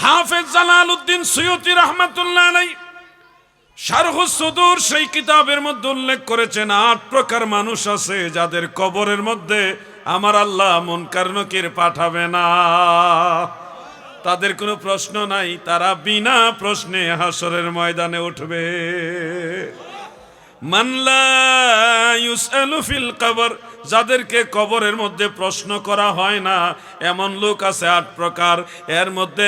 হাফেজ Jalaluddin Suyuti রাহমাতুল্লাহ আলাইহি শারহুস সুদূর সেই কিতাবের মধ্যে উল্লেখ করেছেন ৮ প্রকার মানুষ আছে যাদের কবরের মধ্যে আমার আল্লাহ মুনকার নকির পাঠাবে না। তাদের কোনো প্রশ্ন নাই, তারা বিনা প্রশ্নে হাসরের ময়দানে উঠবে। মান লা ইউসআলু ফিল কবর, যাদেরকে কবরের মধ্যে প্রশ্ন করা হয় না এমন লোক আছে ৮ প্রকার। এর মধ্যে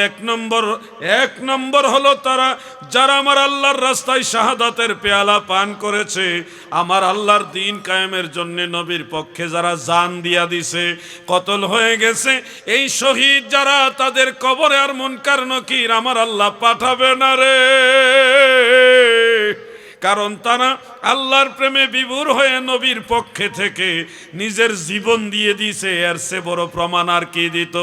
এক নম্বর হলো তারা যারা আমার আল্লাহর রাস্তায় শাহাদাতের পেয়ালা পান করেছে, আমার আল্লাহর দ্বীন কায়েমের জন্য নবীর পক্ষে যারা জান দিয়া দিছে, কতল হয়ে গেছে, এই শহীদ যারা, তাদের কবরে আর মুনকার নকির আমার আল্লাহ পাঠাবে না রে। কারণ তারা আল্লাহর প্রেমে বিভোর হয়ে নবীর পক্ষে থেকে নিজের জীবন দিয়ে দিছে। এর চেয়ে বড় প্রমাণ আর কি দিত?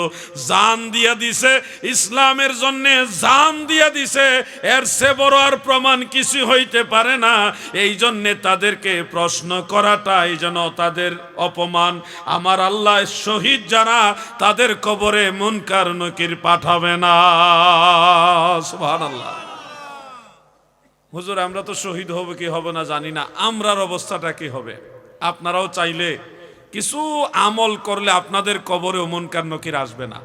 জান দিয়া দিছে, ইসলামের জন্য জান দিয়া দিছে, এর চেয়ে বড় আর প্রমাণ কিছু হইতে পারে না। এই জন্যে তাদেরকে প্রশ্ন করাটাই যেন তাদের অপমান। আমার আল্লাহ শহীদ যারা, তাদের কবরে মুনকার নকির পাঠাবে না। সুবহানাল্লাহ। হুজুর আমরা তো শহীদ হব কি হব না জানি না, আমরার অবস্থাটা কি হবে? আপনারাও চাইলে কিছু আমল করলে আপনাদের কবরেও মুনকার নকির আসবে না।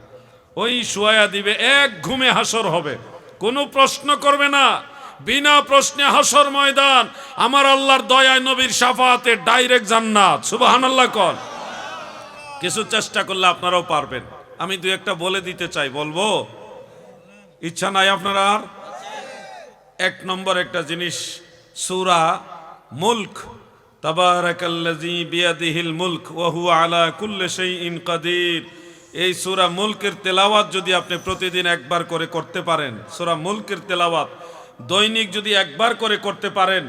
ওই শুয়ায়া দিবে, এক ঘুমে হাসর হবে, কোনো প্রশ্ন করবে না, বিনা প্রশ্নে হাসর ময়দান। আমার আল্লাহর দয়ায় নবীর শাফাআতে ডাইরেক্ট জান্নাত। সুবহানাল্লাহ কোন। কিছু চেষ্টা করলে আপনারাও পারবেন। আমি দুই একটা বলে দিতে চাই, বলবো? ইচ্ছা নাই আপনারা? আর ১ নম্বর একটা জিনিস, সূরা মুলক, তাবারাকাল্লাযী বিয়াদিহিল মুলক ওয়া হুয়া আলা কুল্লি শাইইন কাদির। এই সূরা মুলকের তেলাওয়াত যদি আপনি প্রতিদিন একবার করে করতে পারেন, সূরা মুলকের তেলাওয়াত দৈনিক যদি একবার করে করতে পারেন,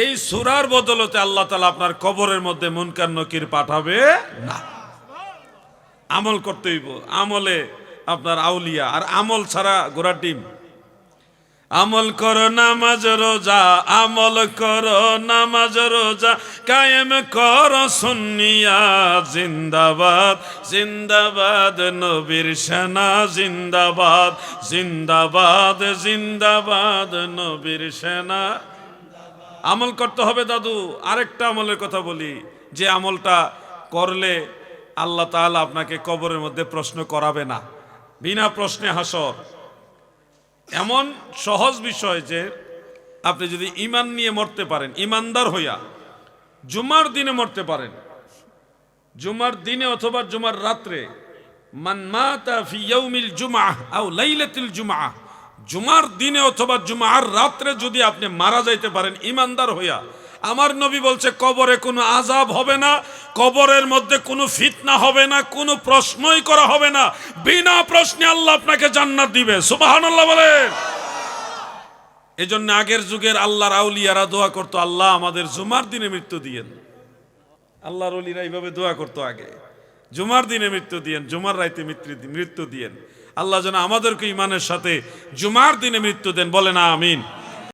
এই সূরার বদলতে আল্লাহ তাআলা আপনার কবরের মধ্যে মুনকার নকির পাঠাবে না। আমল করতে হইব, আমলে আপনার আউলিয়া, আর আমল ছাড়া ঘোড়ার ডিম। আমল করো নামাজ রোজা, আমল করো নামাজ রোজা, কায়েম করো সুন্নিয়াত, জিন্দাবাদ জিন্দাবাদ নবীর সেনা, জিন্দাবাদ জিন্দাবাদ জিন্দাবাদ নবীর সেনা। আমল করতে হবে দাদু। আরেকটা আমলের কথা বলি, যে আমলটা করলে আল্লাহ তাআলা আপনাকে কবরের মধ্যে প্রশ্ন করাবে না, বিনা প্রশ্নে হাসর। এমন সহজ বিষয় যে আপনি যদি ঈমান নিয়ে মরতে পারেন, ঈমানদার হইয়া জুমার দিনে মরতে পারেন, জুমার দিনে অথবা জুমার রাত্রে, মান মাতা ফি ইয়াউমিল জুমআহ আও লাইলাতিল জুমআহ, জুমার দিনে অথবা জুমার রাত্রে যদি আপনি মারা যাইতে পারেন ঈমানদার হইয়া, আমার নবী বলছে কবরে কোনো আযাব হবে না, কবরের মধ্যে কোনো ফিতনা হবে না, কোনো প্রশ্নই করা হবে না, বিনা প্রশ্নে আল্লাহ আপনাকে জান্নাত দিবে। সুবহানাল্লাহ বলেন। এজন্য আগের যুগের আল্লাহর আউলিয়ারা দোয়া করতো, আল্লাহ আমাদের জুমার দিনে মৃত্যু দিয়েন। আল্লাহর ওলিরা এইভাবে দোয়া করতো, আগে জুমার দিনে মৃত্যু দিয়েন, জুমার রাতে মৃত্যু দিয়েন। আল্লাহ যেন আমাদেরকে ঈমানের সাথে জুমার দিনে মৃত্যু দেন, বলেন আমিন।